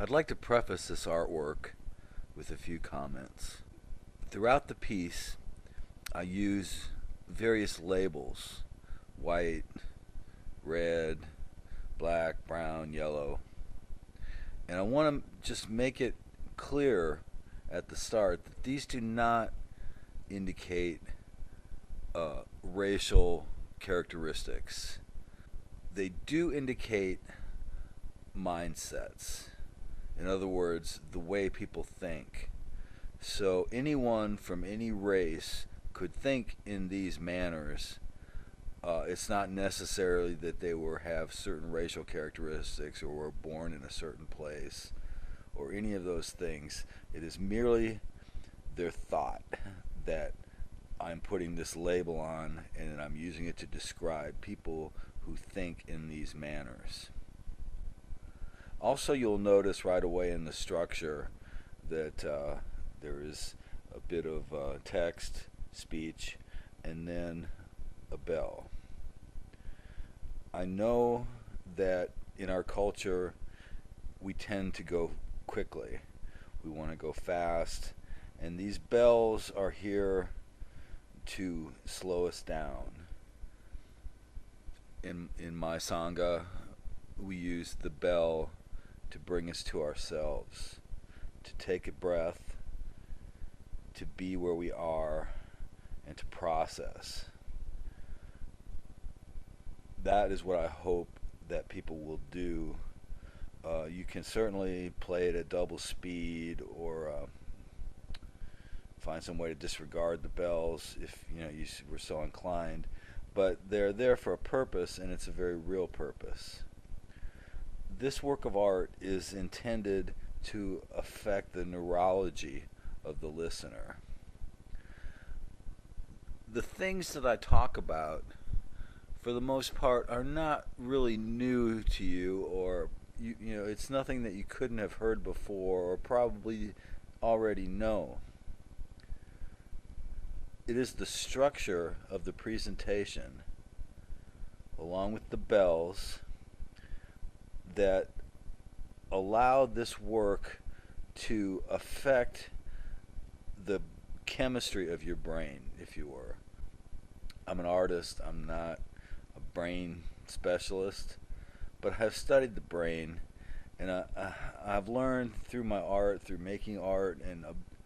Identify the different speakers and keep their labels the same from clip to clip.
Speaker 1: I'd like to preface this artwork with a few comments. Throughout the piece, I use various labels: white, red, black, brown, yellow. And I want to just make it clear at the start that these do not indicate racial characteristics. They do indicate mindsets. In other words, the way people think. So anyone from any race could think in these manners. It's not necessarily that they have certain racial characteristics or were born in a certain place or any of those things. It is merely their thought that I'm putting this label on, and I'm using it to describe people who think in these manners. Also, you'll notice right away in the structure that there is a bit of text, speech, and then a bell. I know that in our culture we tend to go quickly. We want to go fast, and these bells are here to slow us down. In my Sangha, we use the bell to bring us to ourselves, to take a breath, to be where we are, and to process. That is what I hope that people will do. You can certainly play it at double speed, or find some way to disregard the bells if you were so inclined. But they're there for a purpose, and it's a very real purpose. This work of art is intended to affect the neurology of the listener. The things that I talk about, for the most part, are not really new to you, or it's nothing that you couldn't have heard before or probably already know. It is the structure of the presentation, along with the bells, that allowed this work to affect the chemistry of your brain, if you were. I'm an artist. I'm not a brain specialist, but I've studied the brain, and I've learned through my art, through making art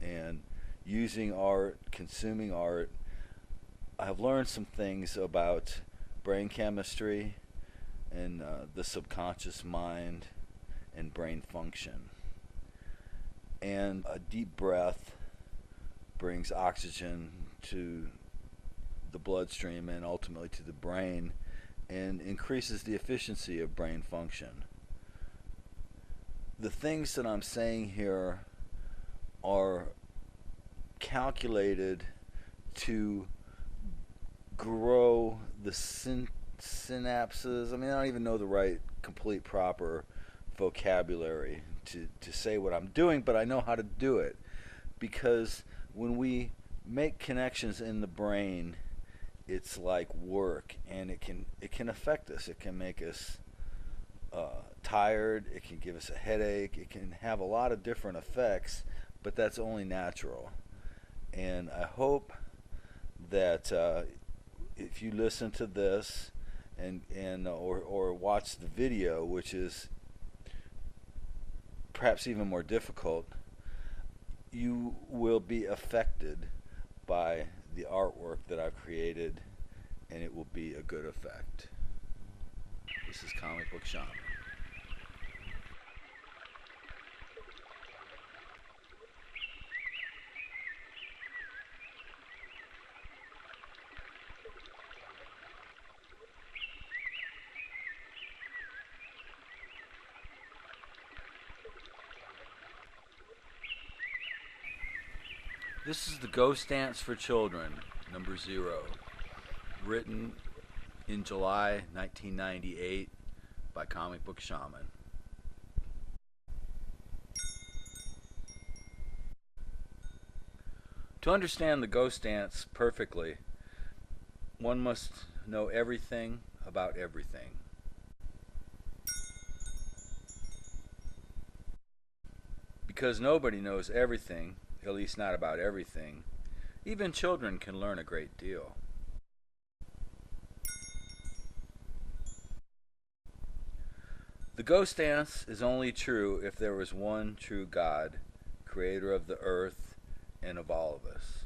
Speaker 1: and using art, consuming art, I've learned some things about brain chemistry and the subconscious mind and brain function. And a deep breath brings oxygen to the bloodstream and ultimately to the brain, and increases the efficiency of brain function. The things that I'm saying here are calculated to grow the synapses. I don't even know the right, complete, proper vocabulary to say what I'm doing, but I know how to do it. Because when we make connections in the brain, it's like work, and it can affect us. It can make us tired. It can give us a headache. It can have a lot of different effects, but that's only natural. And I hope that if you listen to this or watch the video, which is perhaps even more difficult, you will be affected by the artwork that I've created, and it will be a good effect. This is Comic Book Shaman. This is the Ghost Dance for Children, number 0, written in July 1998 by Comic Book Shaman. To understand the Ghost Dance perfectly, one must know everything about everything. Because nobody knows everything, at least not about everything, even children can learn a great deal. The ghost dance is only true if there was one true God, creator of the earth and of all of us.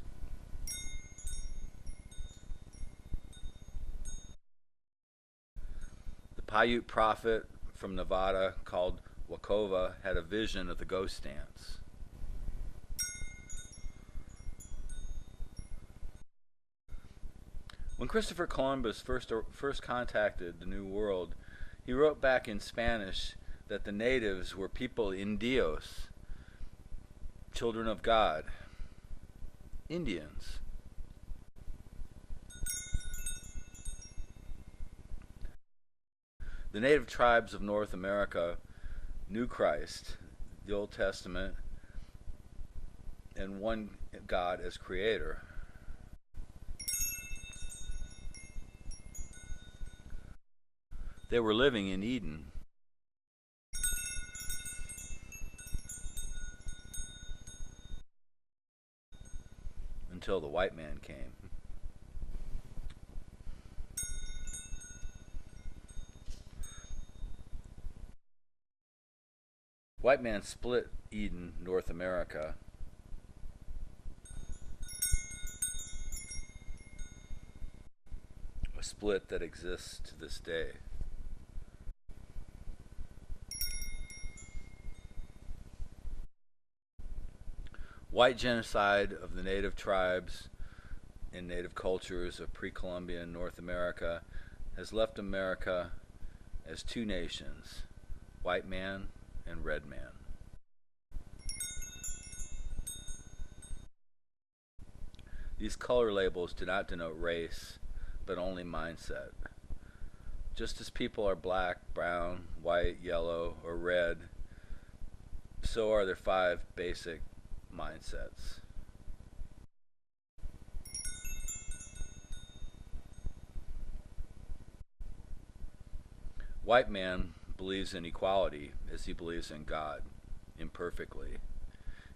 Speaker 1: The Paiute prophet from Nevada called Wakova had a vision of the ghost dance. When Christopher Columbus first contacted the New World, he wrote back in Spanish that the natives were people indios, children of God, Indians. The native tribes of North America knew Christ, the Old Testament, and one God as creator. They were living in Eden. Until the white man came. White man split Eden, North America. A split that exists to this day. White genocide of the native tribes and native cultures of pre-Columbian North America has left America as two nations, white man and red man. These color labels do not denote race, but only mindset. Just as people are black, brown, white, yellow, or red, so are their 5 basic mindsets. White man believes in equality as he believes in God, imperfectly.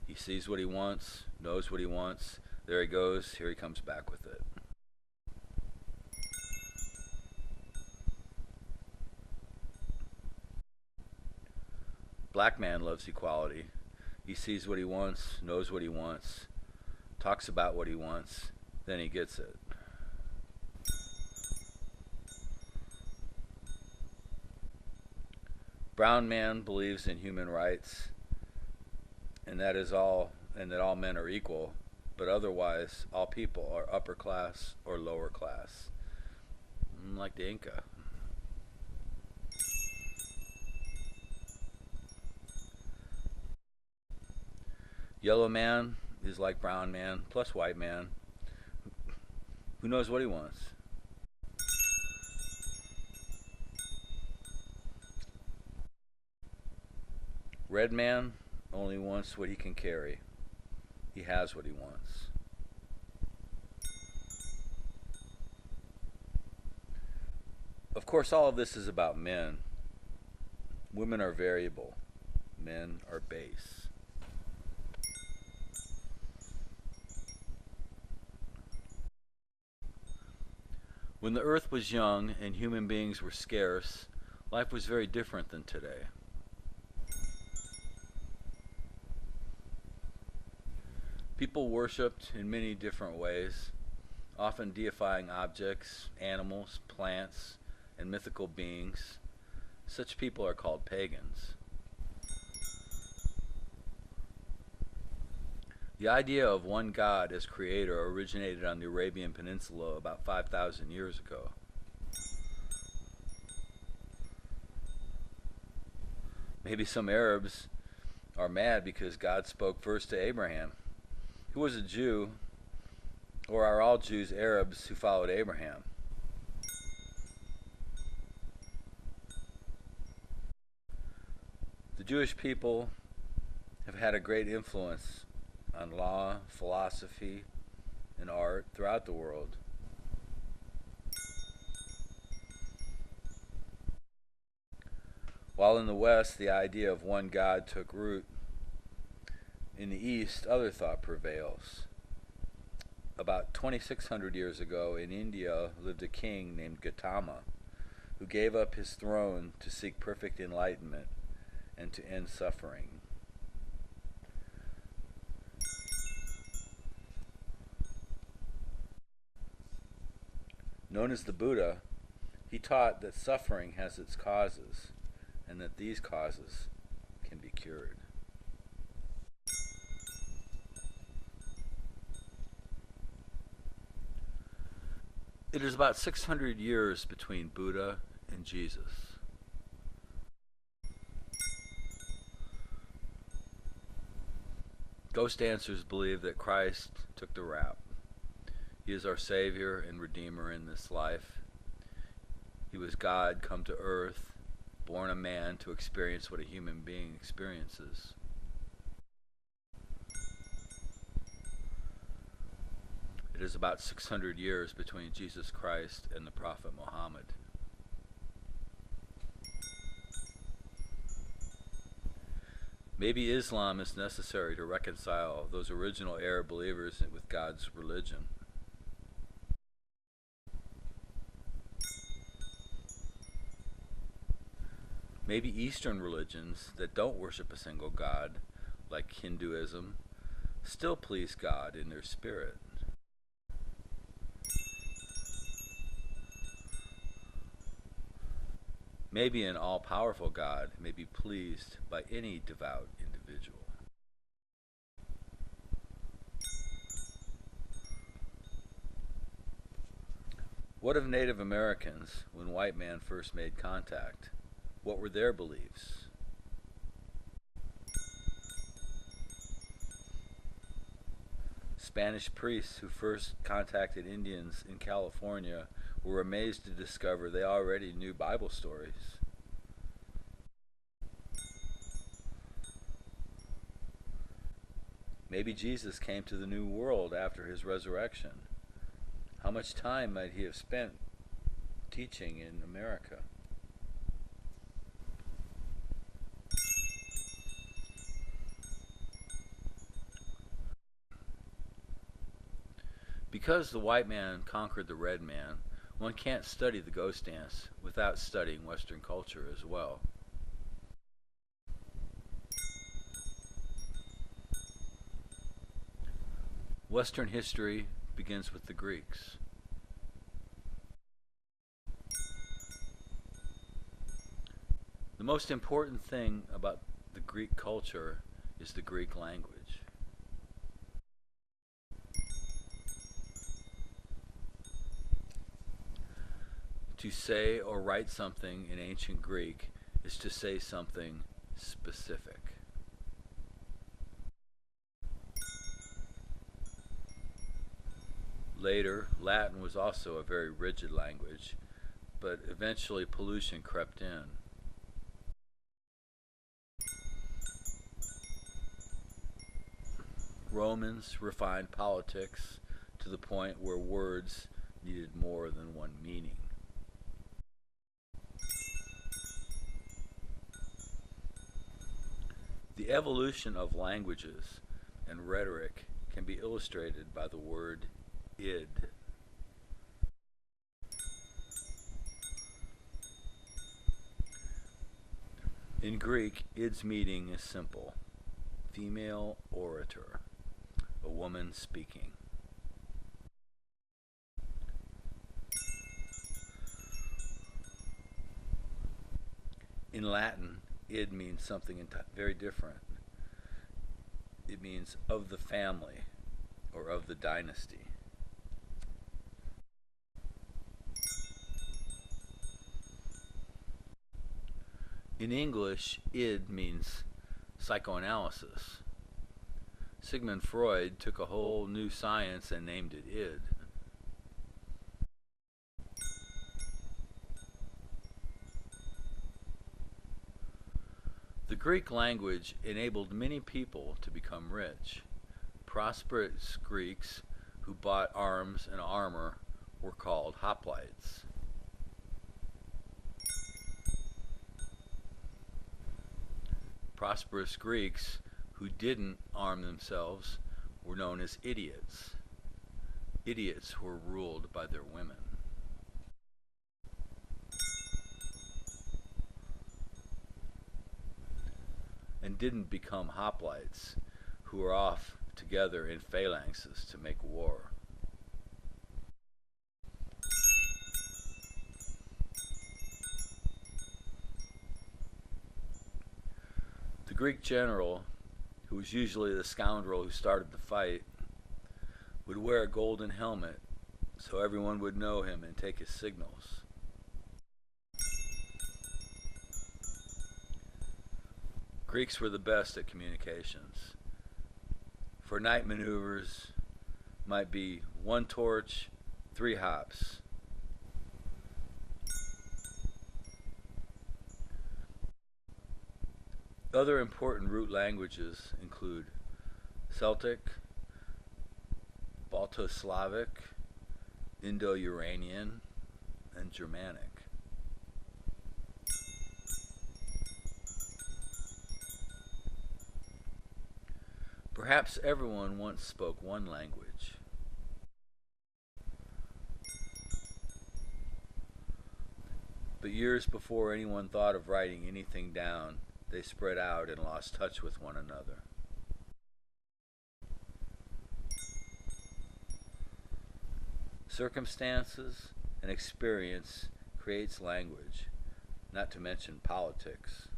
Speaker 1: He sees what he wants, knows what he wants, there he goes, here he comes back with it. Black man loves equality. He sees what he wants, knows what he wants, talks about what he wants, then he gets it. Brown man believes in human rights, and that all men are equal, but otherwise all people are upper class or lower class, like the Inca. Yellow man is like brown man plus white man, who knows what he wants. Red man only wants what he can carry. He has what he wants. Of course, all of this is about men. Women are variable. Men are base. When the earth was young and human beings were scarce, life was very different than today. People worshipped in many different ways, often deifying objects, animals, plants, and mythical beings. Such people are called pagans. The idea of one God as creator originated on the Arabian Peninsula about 5,000 years ago. Maybe some Arabs are mad because God spoke first to Abraham, who was a Jew, or are all Jews Arabs who followed Abraham? The Jewish people have had a great influence on law, philosophy, and art throughout the world. While in the West, the idea of one God took root, In the East, other thought prevails. About 2,600 years ago, in India lived a king named Gautama, who gave up his throne to seek perfect enlightenment and to end suffering. Known as the Buddha, he taught that suffering has its causes and that these causes can be cured. It is about 600 years between Buddha and Jesus. Ghost dancers believe that Christ took the rap. He is our Savior and Redeemer in this life. He was God come to earth, born a man to experience what a human being experiences. It is about 600 years between Jesus Christ and the Prophet Muhammad. Maybe Islam is necessary to reconcile those original Arab believers with God's religion. Maybe Eastern religions that don't worship a single God, like Hinduism, still please God in their spirit. Maybe an all-powerful God may be pleased by any devout individual. What of Native Americans when white man first made contact? What were their beliefs? Spanish priests who first contacted Indians in California were amazed to discover they already knew Bible stories. Maybe Jesus came to the New World after his resurrection. How much time might he have spent teaching in America? Because the white man conquered the red man, one can't study the ghost dance without studying Western culture as well. Western history begins with the Greeks. The most important thing about the Greek culture is the Greek language. To say or write something in ancient Greek is to say something specific. Later, Latin was also a very rigid language, but eventually pollution crept in. Romans refined politics to the point where words needed more than one meaning. The evolution of languages and rhetoric can be illustrated by the word id. In Greek, id's meaning is simple: female orator, a woman speaking. In Latin, id means something very different. It means of the family or of the dynasty. In English, id means psychoanalysis. Sigmund Freud took a whole new science and named it id. The Greek language enabled many people to become rich. Prosperous Greeks who bought arms and armor were called hoplites. Prosperous Greeks who didn't arm themselves were known as idiots. Idiots who were ruled by their women. And didn't become hoplites who were off together in phalanxes to make war. The Greek general, who was usually the scoundrel who started the fight, would wear a golden helmet so everyone would know him and take his signals. Greeks were the best at communications. For night maneuvers, might be 1 torch, 3 hops. Other important root languages include Celtic, Balto-Slavic, Indo-Uranian, and Germanic. Perhaps everyone once spoke one language. But years before anyone thought of writing anything down, they spread out and lost touch with one another. Circumstances and experience creates language, not to mention politics.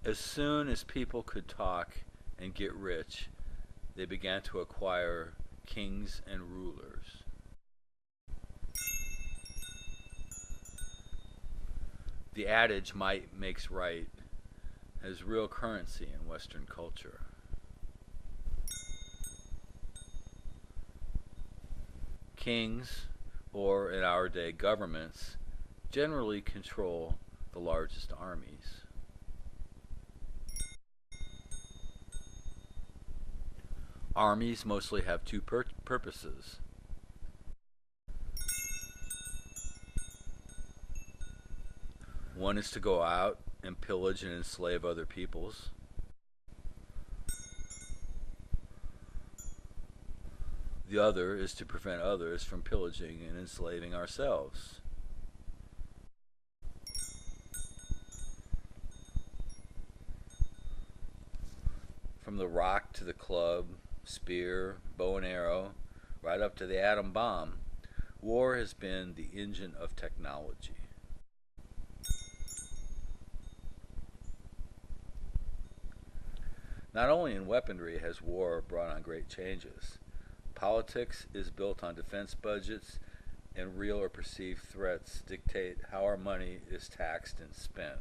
Speaker 1: As soon as people could talk and get rich, they began to acquire kings and rulers. The adage, might makes right, has real currency in Western culture. Kings, or in our day governments, generally control the largest armies. Armies mostly have two purposes. One is to go out and pillage and enslave other peoples. The other is to prevent others from pillaging and enslaving ourselves. From the rock to the club, spear, bow and arrow, right up to the atom bomb, war has been the engine of technology. Not only in weaponry has war brought on great changes. Politics is built on defense budgets, and real or perceived threats dictate how our money is taxed and spent.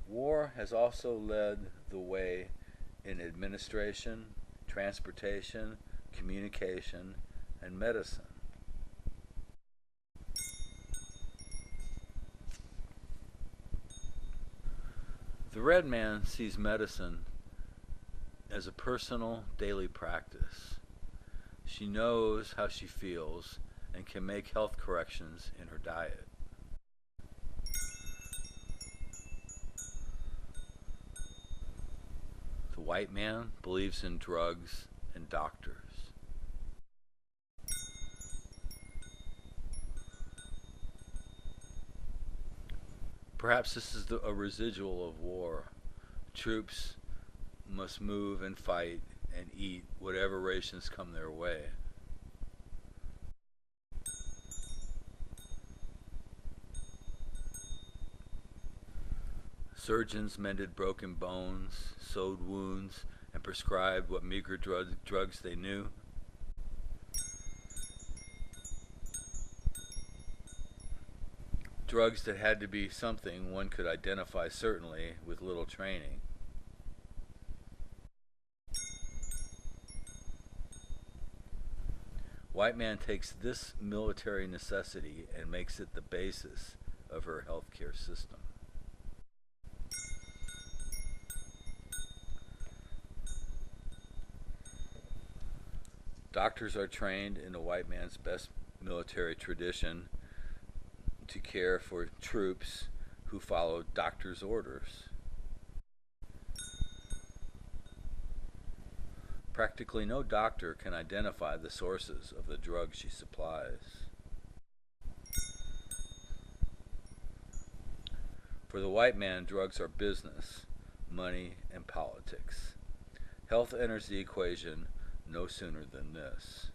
Speaker 1: War has also led the way in administration, transportation, communication, and medicine. The red man sees medicine as a personal daily practice. She knows how she feels and can make health corrections in her diet. The white man believes in drugs and doctors. Perhaps this is a residual of war. Troops must move and fight and eat whatever rations come their way. Surgeons mended broken bones, sewed wounds, and prescribed what meager drugs they knew. Drugs that had to be something one could identify certainly with little training. White man takes this military necessity and makes it the basis of her healthcare system. Doctors are trained in the white man's best military tradition to care for troops who follow doctor's orders. Practically no doctor can identify the sources of the drugs she supplies. For the white man, drugs are business, money, and politics. Health enters the equation no sooner than this.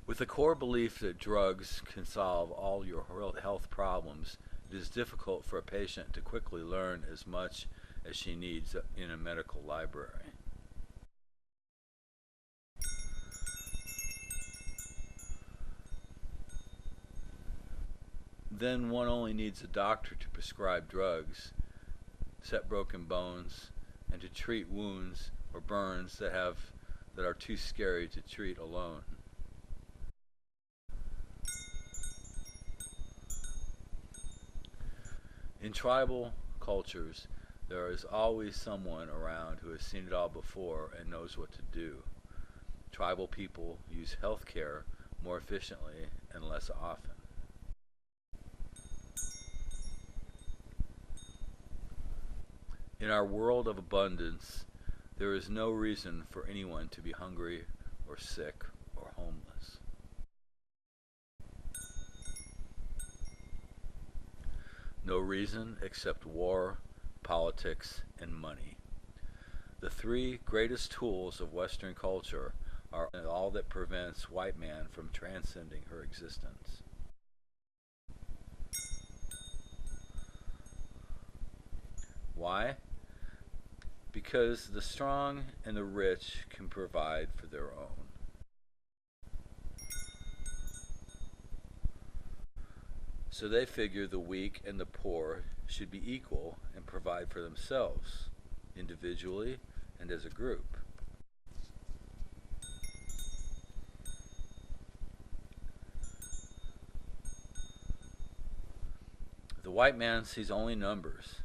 Speaker 1: With the core belief that drugs can solve all your health problems, it is difficult for a patient to quickly learn as much as she needs in a medical library. Then one only needs a doctor to prescribe drugs, set broken bones, and to treat wounds or burns that are too scary to treat alone. In tribal cultures, there is always someone around who has seen it all before and knows what to do. Tribal people use health care more efficiently and less often. In our world of abundance, there is no reason for anyone to be hungry or sick or homeless. No reason except war, politics, and money. The three greatest tools of Western culture are all that prevents white man from transcending her existence. Why? Because the strong and the rich can provide for their own. So they figure the weak and the poor should be equal and provide for themselves, individually and as a group. The white man sees only numbers.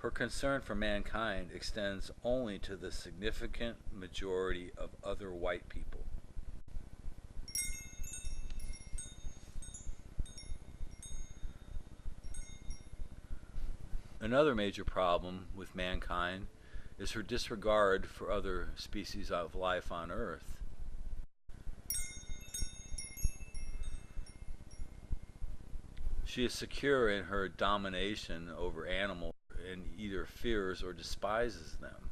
Speaker 1: Her concern for mankind extends only to the significant majority of other white people. Another major problem with mankind is her disregard for other species of life on Earth. She is secure in her domination over animals and either fears or despises them.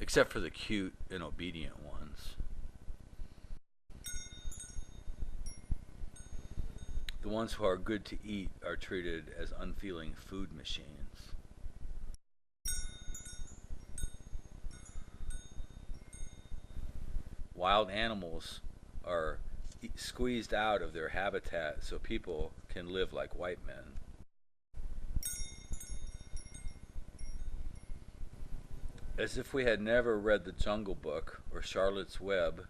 Speaker 1: Except for the cute and obedient ones. The ones who are good to eat are treated as unfeeling food machines. Wild animals are squeezed out of their habitat so people can live like white men. As if we had never read The Jungle Book or Charlotte's Web,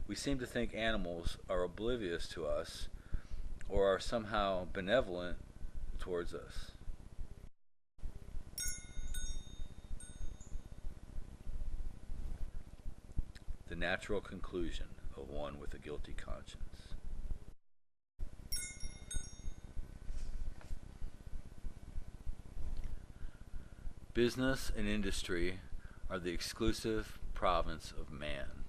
Speaker 1: we seem to think animals are oblivious to us or are somehow benevolent towards us. The natural conclusion of one with a guilty conscience. Business and industry are the exclusive province of man.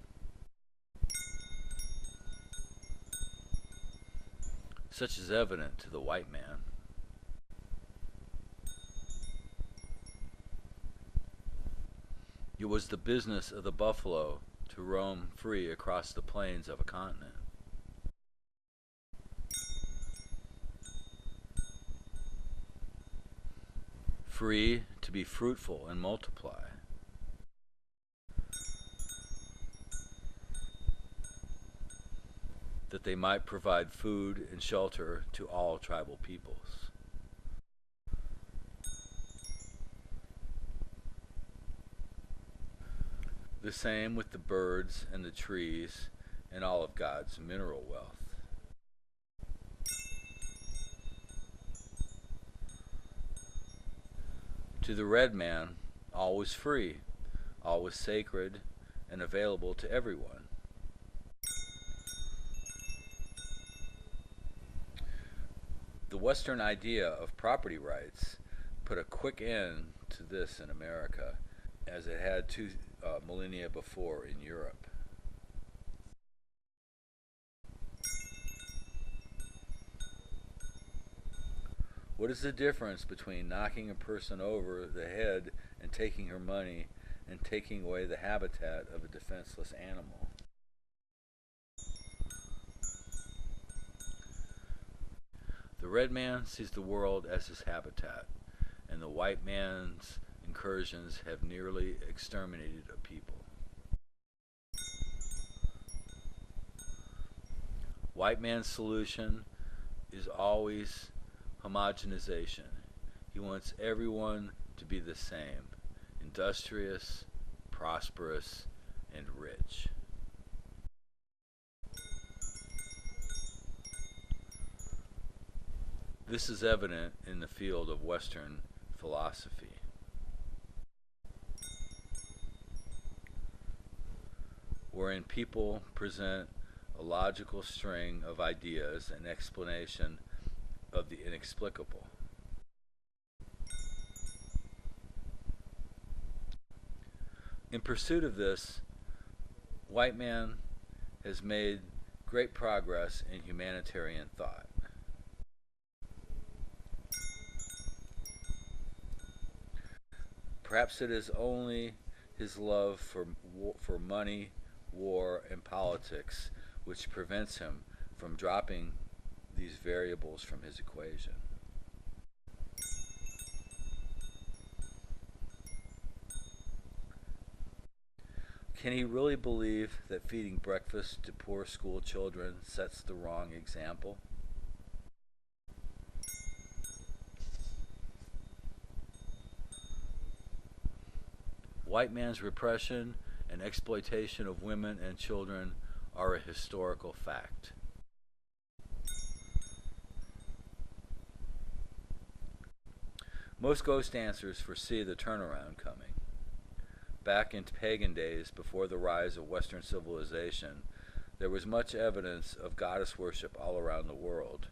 Speaker 1: Such is evident to the white man. It was the business of the buffalo to roam free across the plains of a continent. Free to be fruitful and multiply. That they might provide food and shelter to all tribal peoples. The same with the birds and the trees and all of God's mineral wealth. To the red man, all was free, all was sacred, and available to everyone. The Western idea of property rights put a quick end to this in America, as it had two millennia before in Europe. What is the difference between knocking a person over the head and taking her money and taking away the habitat of a defenseless animal? The red man sees the world as his habitat, and the white man's incursions have nearly exterminated a people. White man's solution is always homogenization. He wants everyone to be the same, industrious, prosperous, and rich. This is evident in the field of Western philosophy. Wherein people present a logical string of ideas and explanation of the inexplicable. In pursuit of this, white man has made great progress in humanitarian thought. Perhaps it is only his love for money, war, and politics which prevents him from dropping these variables from his equation. Can he really believe that feeding breakfast to poor school children sets the wrong example? White man's repression and exploitation of women and children are a historical fact. Most ghost dancers foresee the turnaround coming. Back in pagan days, before the rise of Western civilization, there was much evidence of goddess worship all around the world.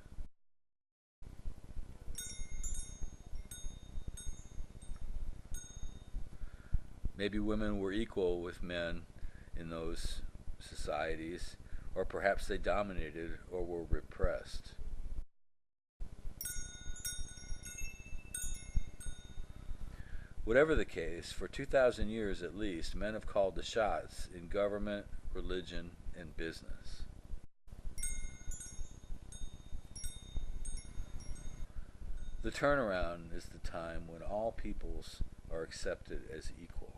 Speaker 1: Maybe women were equal with men in those societies, or perhaps they dominated or were repressed. Whatever the case, for 2,000 years at least, men have called the shots in government, religion, and business. The turnaround is the time when all peoples are accepted as equal.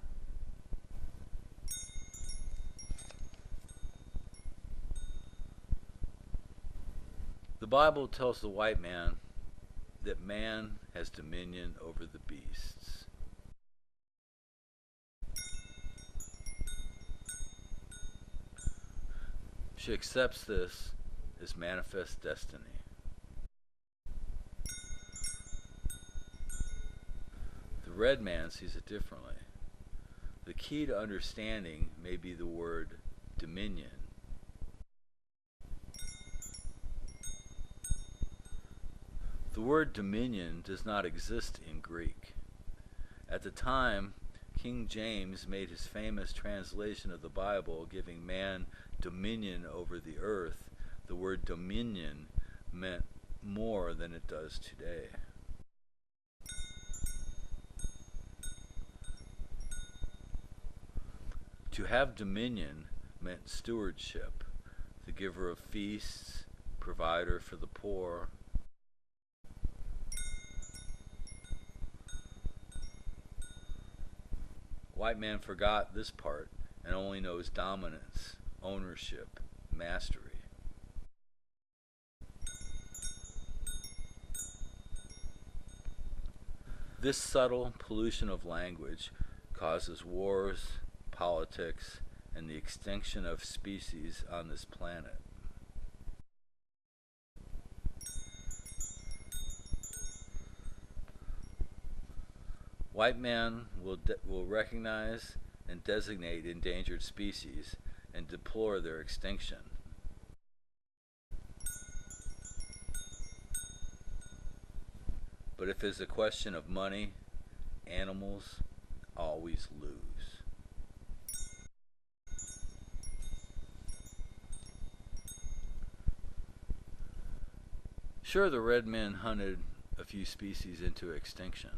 Speaker 1: The Bible tells the white man that man has dominion over the beasts. She accepts this as manifest destiny. The red man sees it differently. The key to understanding may be the word dominion. The word dominion does not exist in Greek. At the time, King James made his famous translation of the Bible, giving man dominion over the earth. The word dominion meant more than it does today. To have dominion meant stewardship, the giver of feasts, provider for the poor. White man forgot this part and only knows dominance, ownership, mastery. This subtle pollution of language causes wars, politics, and the extinction of species on this planet. White man will recognize and designate endangered species and deplore their extinction. But if it's a question of money, animals always lose. Sure, the red men hunted a few species into extinction.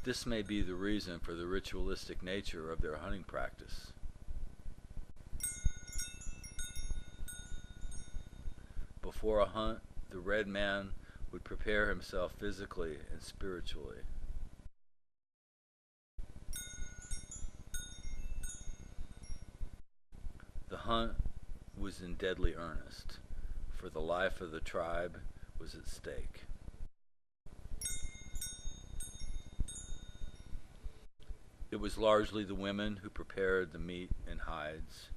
Speaker 1: This may be the reason for the ritualistic nature of their hunting practice. Before a hunt, the red man would prepare himself physically and spiritually. The hunt was in deadly earnest, for the life of the tribe was at stake. It was largely the women who prepared the meat and hides.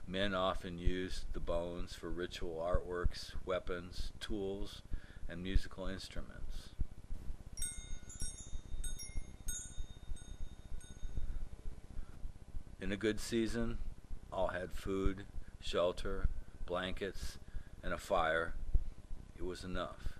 Speaker 1: Men often used the bones for ritual artworks, weapons, tools, and musical instruments. In a good season, all had food, shelter, blankets, and a fire. It was enough.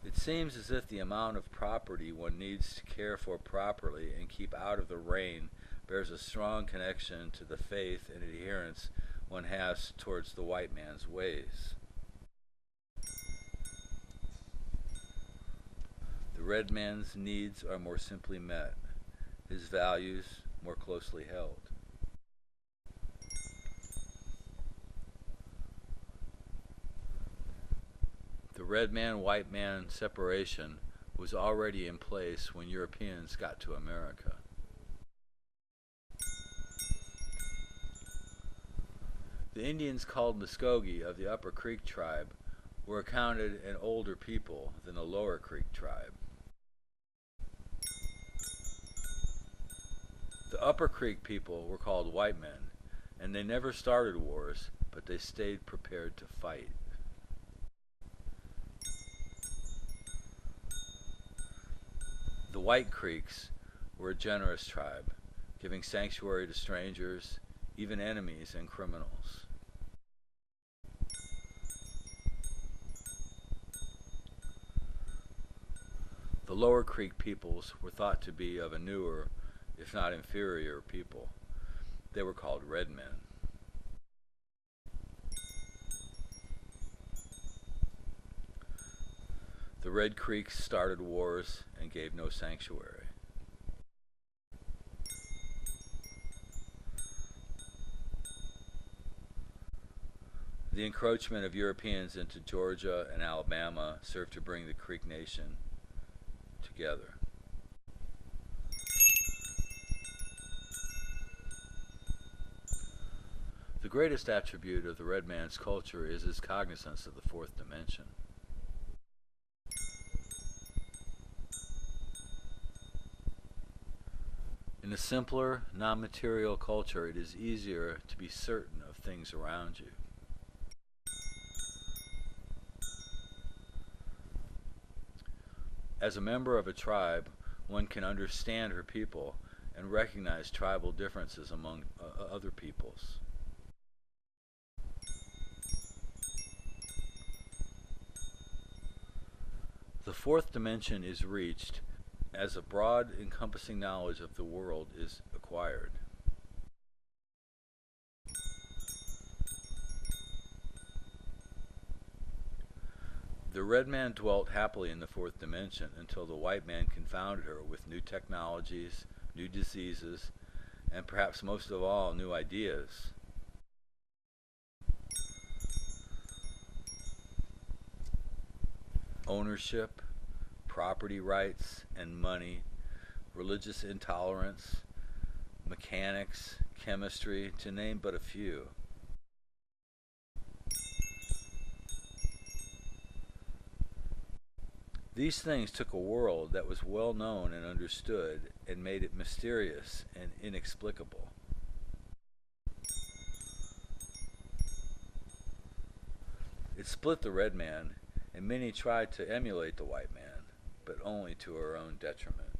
Speaker 1: It seems as if the amount of property one needs to care for properly and keep out of the rain bears a strong connection to the faith and adherence one has towards the white man's ways. The red man's needs are more simply met, his values more closely held. The red man-white man separation was already in place when Europeans got to America. The Indians called Muskogee of the Upper Creek tribe were accounted an older people than the Lower Creek tribe. The Upper Creek people were called white men, and they never started wars, but they stayed prepared to fight. The White Creeks were a generous tribe, giving sanctuary to strangers, even enemies and criminals. The Lower Creek peoples were thought to be of a newer, if not inferior, people. They were called red men. The Red Creeks started wars and gave no sanctuary. The encroachment of Europeans into Georgia and Alabama served to bring the Creek Nation together. The greatest attribute of the red man's culture is his cognizance of the fourth dimension. In a simpler, non-material culture, it is easier to be certain of things around you. As a member of a tribe, one can understand her people and recognize tribal differences among other peoples. The fourth dimension is reached as a broad, encompassing knowledge of the world is acquired. The red man dwelt happily in the fourth dimension until the white man confounded her with new technologies, new diseases, and perhaps most of all, new ideas. Ownership, property rights, and money, religious intolerance, mechanics, chemistry, to name but a few. These things took a world that was well known and understood and made it mysterious and inexplicable. It split the red man, and many tried to emulate the white man, but only to our own detriment.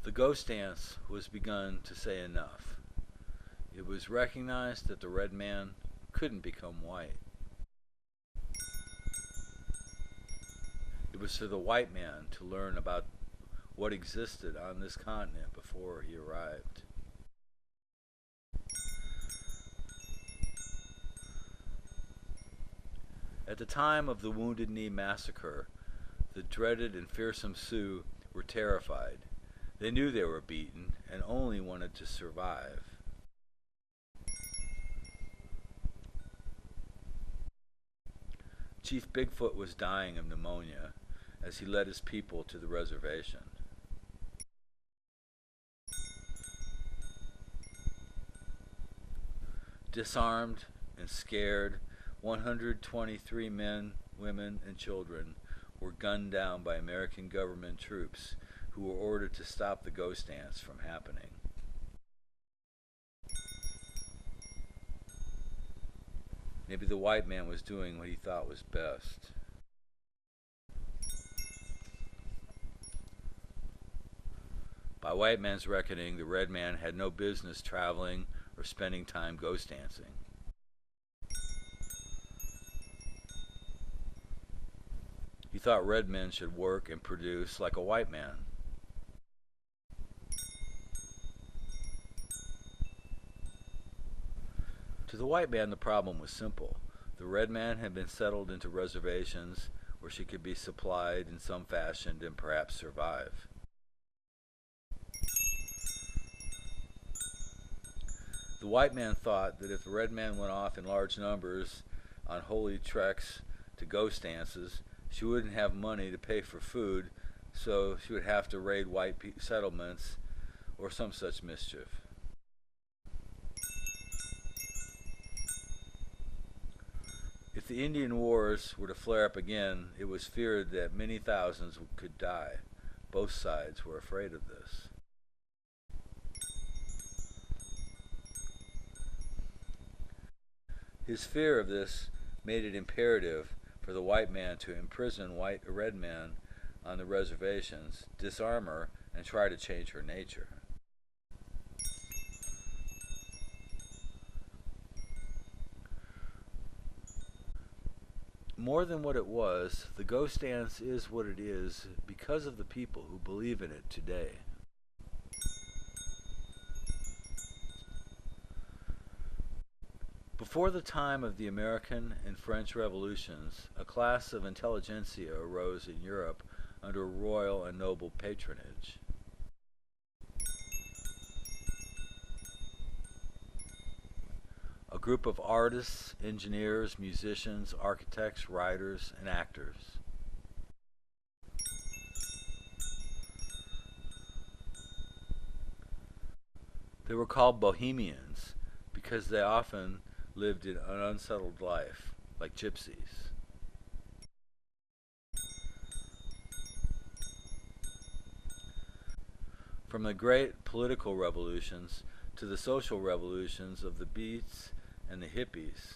Speaker 1: The ghost dance was begun to say enough. It was recognized that the red man couldn't become white. It was for the white man to learn about what existed on this continent before he arrived. At the time of the Wounded Knee Massacre, the dreaded and fearsome Sioux were terrified. They knew they were beaten and only wanted to survive. Chief Bigfoot was dying of pneumonia as he led his people to the reservation. Disarmed and scared, 123 men, women, and children were gunned down by American government troops who were ordered to stop the ghost dance from happening. Maybe the white man was doing what he thought was best. By white man's reckoning, the red man had no business traveling or spending time ghost dancing. He thought red men should work and produce like a white man. To the white man, the problem was simple. The red man had been settled into reservations where she could be supplied in some fashion and perhaps survive. The white man thought that if the red man went off in large numbers on holy treks to ghost dances, she wouldn't have money to pay for food, so she would have to raid white settlements or some such mischief. If the Indian Wars were to flare up again, it was feared that many thousands could die. Both sides were afraid of this. His fear of this made it imperative for the white man to imprison red men on the reservations, disarm her, and try to change her nature. More than what it was, the ghost dance is what it is because of the people who believe in it today. Before the time of the American and French revolutions, a class of intelligentsia arose in Europe under royal and noble patronage. A group of artists, engineers, musicians, architects, writers, and actors. They were called Bohemians because they often lived an unsettled life, like gypsies. From the great political revolutions to the social revolutions of the Beats and the hippies,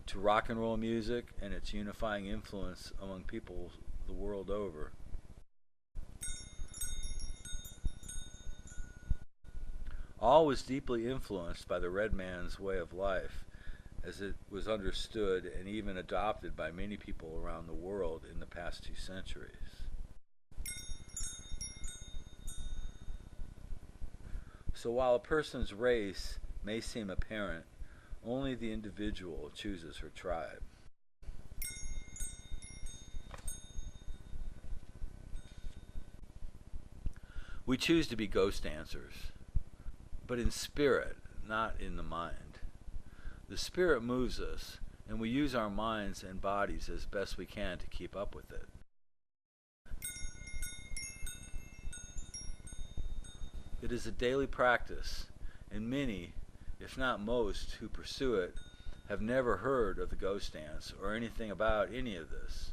Speaker 1: to rock and roll music and its unifying influence among people the world over. All was deeply influenced by the red man's way of life, as it was understood and even adopted by many people around the world in the past 2 centuries. So while a person's race may seem apparent, only the individual chooses her tribe. We choose to be ghost dancers, but in spirit, not in the mind. The spirit moves us, and we use our minds and bodies as best we can to keep up with it. It is a daily practice, and many, if not most, who pursue it have never heard of the ghost dance or anything about any of this.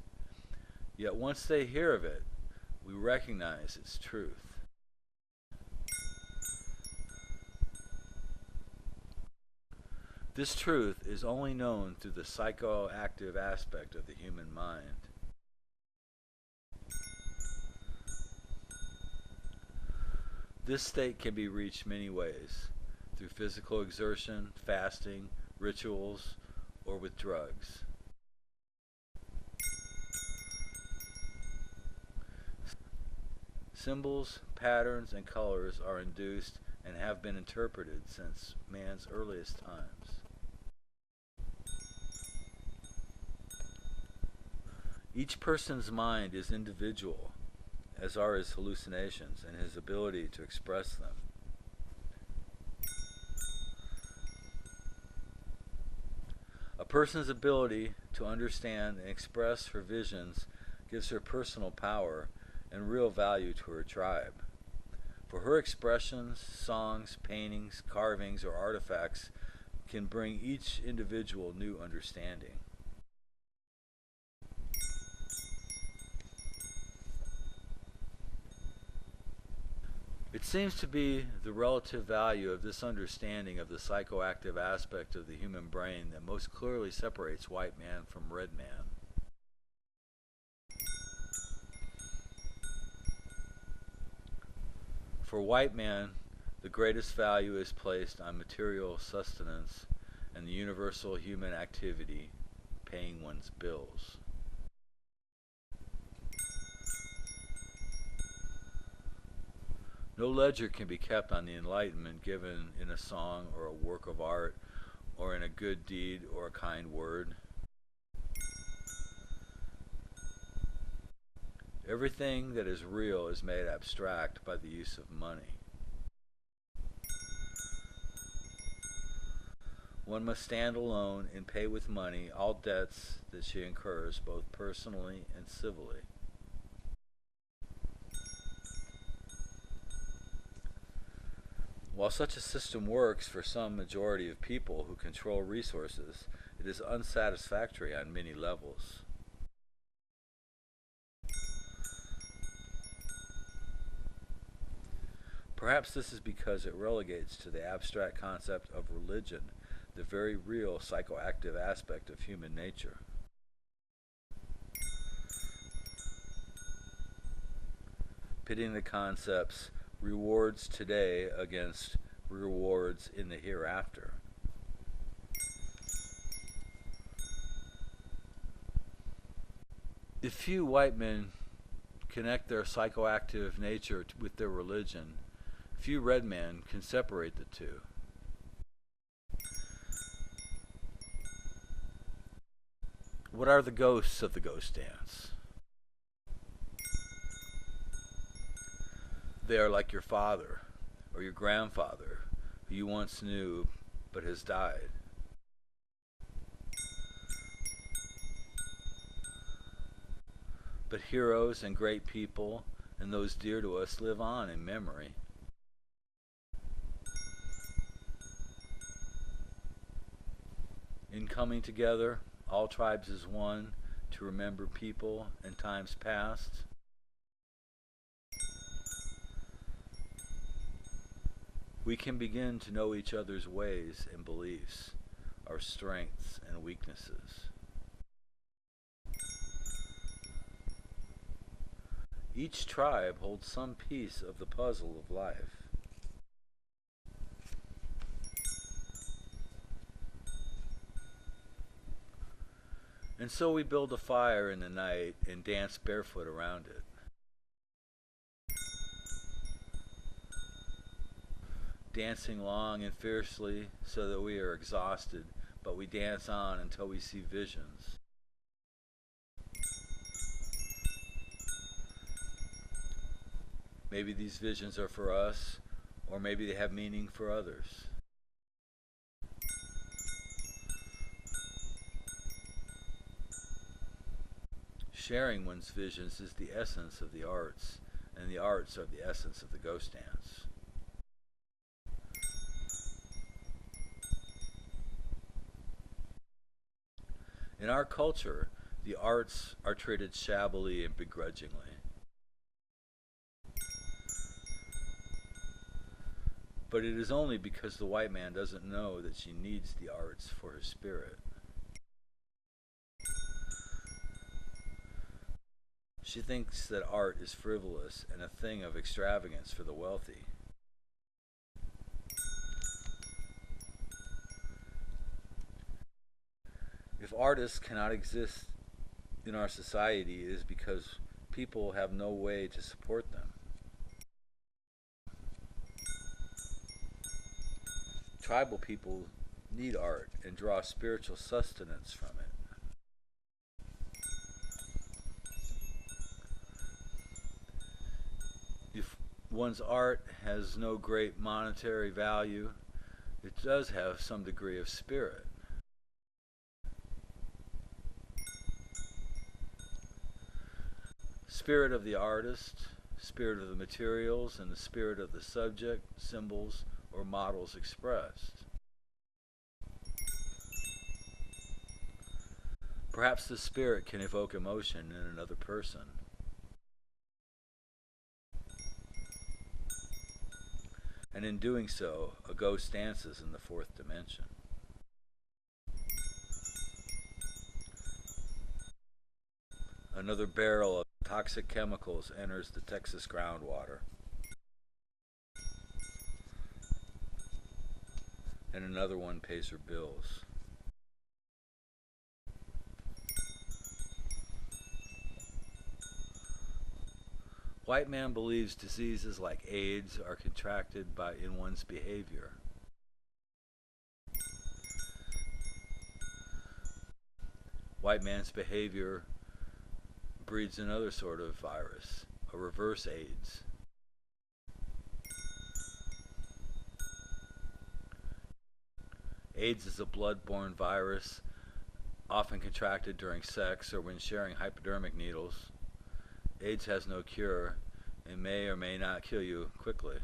Speaker 1: Yet once they hear of it, we recognize its truth. This truth is only known through the psychoactive aspect of the human mind. This state can be reached many ways, through physical exertion, fasting, rituals, or with drugs. Symbols, patterns, and colors are induced and have been interpreted since man's earliest times. Each person's mind is individual, as are his hallucinations and his ability to express them. A person's ability to understand and express her visions gives her personal power and real value to her tribe. For her expressions, songs, paintings, carvings, or artifacts can bring each individual new understanding. It seems to be the relative value of this understanding of the psychoactive aspect of the human brain that most clearly separates white man from red man. For white man, the greatest value is placed on material sustenance and the universal human activity, paying one's bills. No ledger can be kept on the enlightenment given in a song or a work of art, or in a good deed or a kind word. Everything that is real is made abstract by the use of money. One must stand alone and pay with money all debts that she incurs, both personally and civilly. While such a system works for some majority of people who control resources, it is unsatisfactory on many levels. Perhaps this is because it relegates to the abstract concept of religion the very real psychoactive aspect of human nature. Pitting the concepts rewards today against rewards in the hereafter. If few white men connect their psychoactive nature with their religion, few red men can separate the two. What are the ghosts of the ghost dance? They are like your father or your grandfather, who you once knew but has died. But heroes and great people and those dear to us live on in memory. In coming together, all tribes as one, to remember people and times past, we can begin to know each other's ways and beliefs, our strengths and weaknesses. Each tribe holds some piece of the puzzle of life. And so we build a fire in the night and dance barefoot around it. Dancing long and fiercely so that we are exhausted, but we dance on until we see visions. Maybe these visions are for us, or maybe they have meaning for others. Sharing one's visions is the essence of the arts, and the arts are the essence of the ghost dance. In our culture, the arts are treated shabbily and begrudgingly. But it is only because the white man doesn't know that she needs the arts for her spirit. She thinks that art is frivolous and a thing of extravagance for the wealthy. If artists cannot exist in our society, it is because people have no way to support them. Tribal people need art and draw spiritual sustenance from it. If one's art has no great monetary value, it does have some degree of spirit. Spirit of the artist, spirit of the materials, and the spirit of the subject, symbols, or models expressed. Perhaps the spirit can evoke emotion in another person. And in doing so, a ghost dances in the fourth dimension. Another barrel of toxic chemicals enters the Texas groundwater. And another one pays her bills. White man believes diseases like AIDS are contracted in one's behavior. White man's behavior breeds another sort of virus, a reverse AIDS. AIDS is a blood-borne virus, often contracted during sex or when sharing hypodermic needles. AIDS has no cure and may or may not kill you quickly.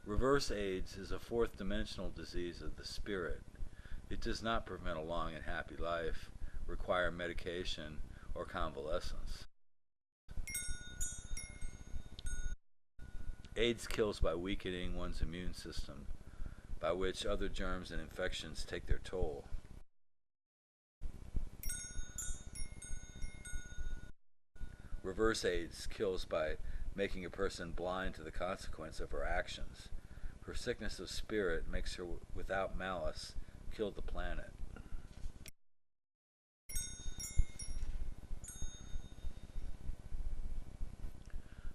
Speaker 1: Reverse AIDS is a fourth dimensional disease of the spirit. It does not prevent a long and happy life, require medication, or convalescence. AIDS kills by weakening one's immune system, by which other germs and infections take their toll. Reverse AIDS kills by making a person blind to the consequence of her actions. Her sickness of spirit makes her, without malice, kill the planet.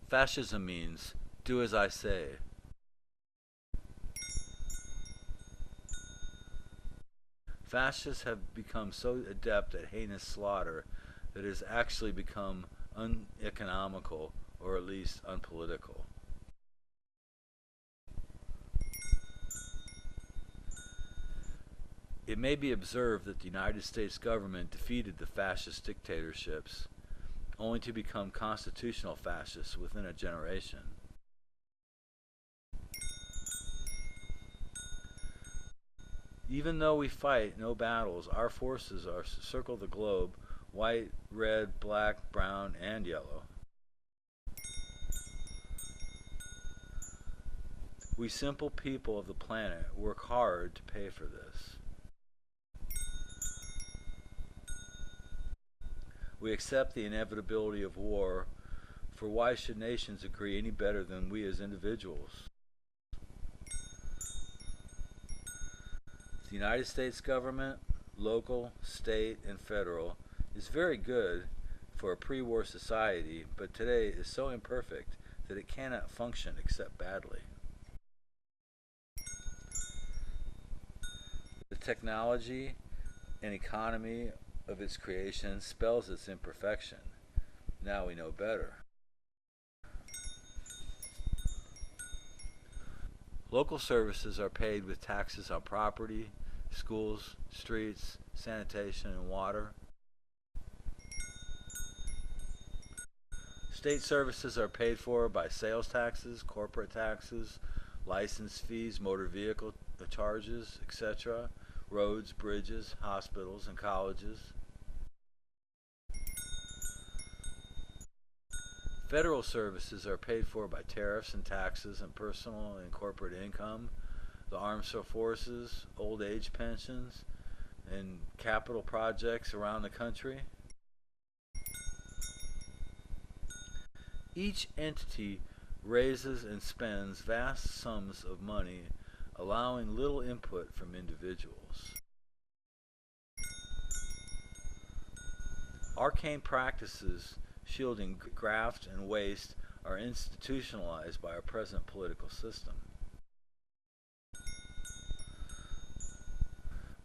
Speaker 1: Fascism means, do as I say. Fascists have become so adept at heinous slaughter that it has actually become uneconomical, or at least unpolitical. It may be observed that the United States government defeated the fascist dictatorships, only to become constitutional fascists within a generation. Even though we fight no battles, our forces circle the globe, white, red, black, brown, and yellow. We simple people of the planet work hard to pay for this. We accept the inevitability of war, for why should nations agree any better than we as individuals? The United States government, local, state, and federal, is very good for a pre-war society, but today is so imperfect that it cannot function except badly. The technology and economy of its creation spells its imperfection. Now we know better. Local services are paid with taxes on property, schools, streets, sanitation, and water. State services are paid for by sales taxes, corporate taxes, license fees, motor vehicle the charges, etc., roads, bridges, hospitals, and colleges. Federal services are paid for by tariffs and taxes and personal and corporate income, the armed forces, old age pensions, and capital projects around the country. Each entity raises and spends vast sums of money, allowing little input from individuals. Arcane practices shielding graft and waste are institutionalized by our present political system.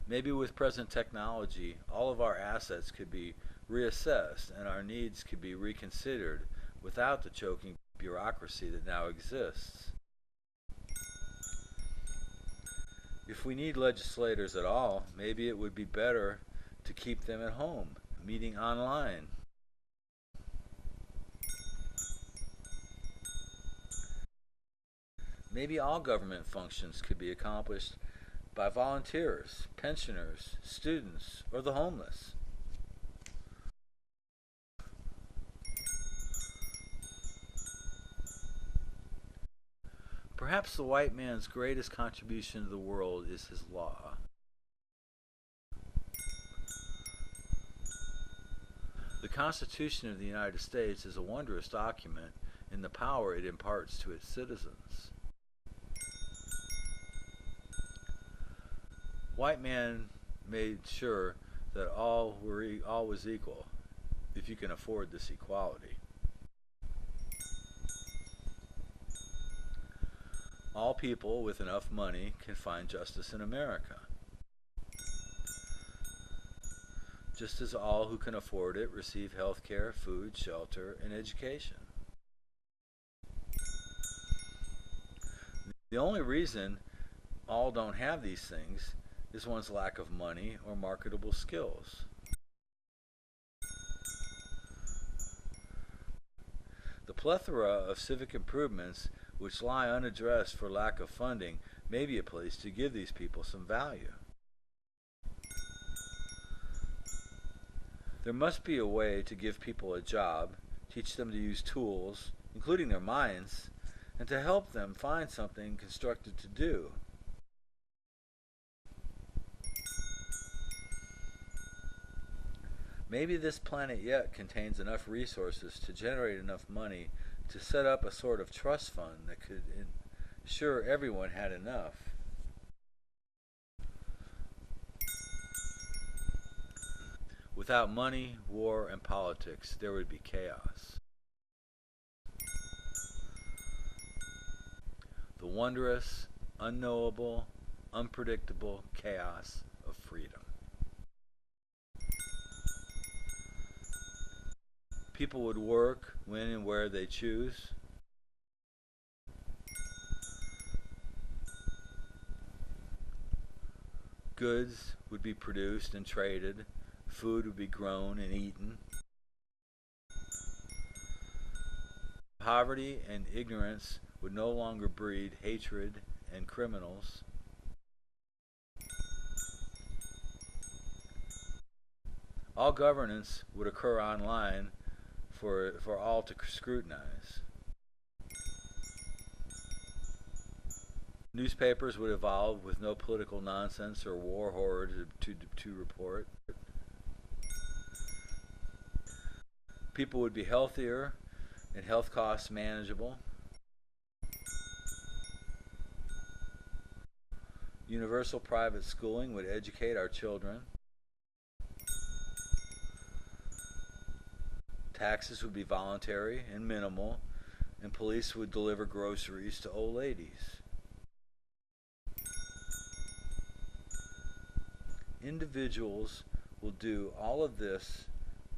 Speaker 1: Maybe with present technology, all of our assets could be reassessed and our needs could be reconsidered without the choking bureaucracy that now exists. If we need legislators at all, maybe it would be better to keep them at home, meeting online. Maybe all government functions could be accomplished by volunteers, pensioners, students, or the homeless. Perhaps the white man's greatest contribution to the world is his law. The Constitution of the United States is a wondrous document in the power it imparts to its citizens. White man made sure that all was equal, if you can afford this equality. All people with enough money can find justice in America, just as all who can afford it receive health care, food, shelter, and education. The only reason all don't have these things is one's lack of money or marketable skills. The plethora of civic improvements which lie unaddressed for lack of funding may be a place to give these people some value. There must be a way to give people a job, teach them to use tools, including their minds, and to help them find something constructive to do. Maybe this planet yet contains enough resources to generate enough money to set up a sort of trust fund that could ensure everyone had enough. Without money, war, and politics, there would be chaos. The wondrous, unknowable, unpredictable chaos of freedom. People would work when and where they choose. Goods would be produced and traded. Food would be grown and eaten. Poverty and ignorance would no longer breed hatred and criminals. All governance would occur online for all to scrutinize. Newspapers would evolve with no political nonsense or war horror to report. People would be healthier and health costs manageable. Universal private schooling would educate our children. Taxes would be voluntary and minimal, and police would deliver groceries to old ladies. Individuals will do all of this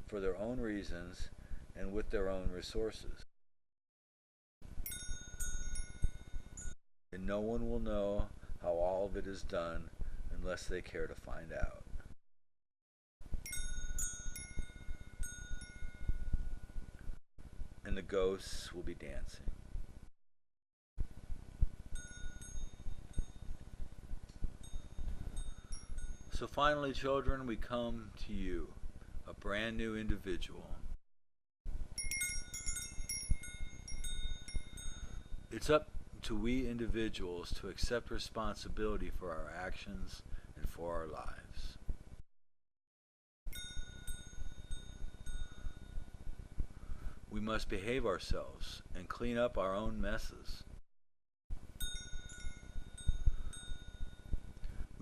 Speaker 1: for their own reasons and with their own resources. And no one will know how all of it is done unless they care to find out. And the ghosts will be dancing. So finally, children, we come to you, a brand new individual. It's up to we individuals to accept responsibility for our actions and for our lives. We must behave ourselves and clean up our own messes.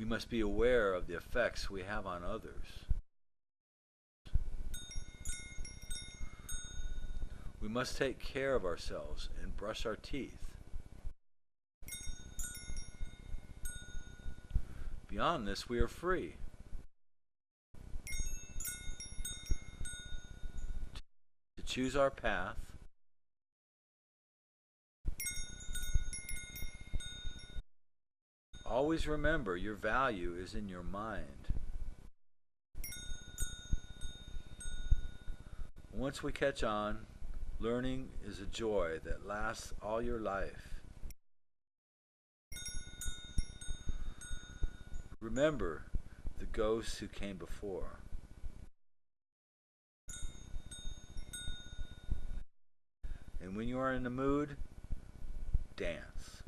Speaker 1: We must be aware of the effects we have on others. We must take care of ourselves and brush our teeth. Beyond this, we are free to choose our path, always remember your value is in your mind. Once we catch on, learning is a joy that lasts all your life. Remember the ghosts who came before. And when you are in the mood, dance.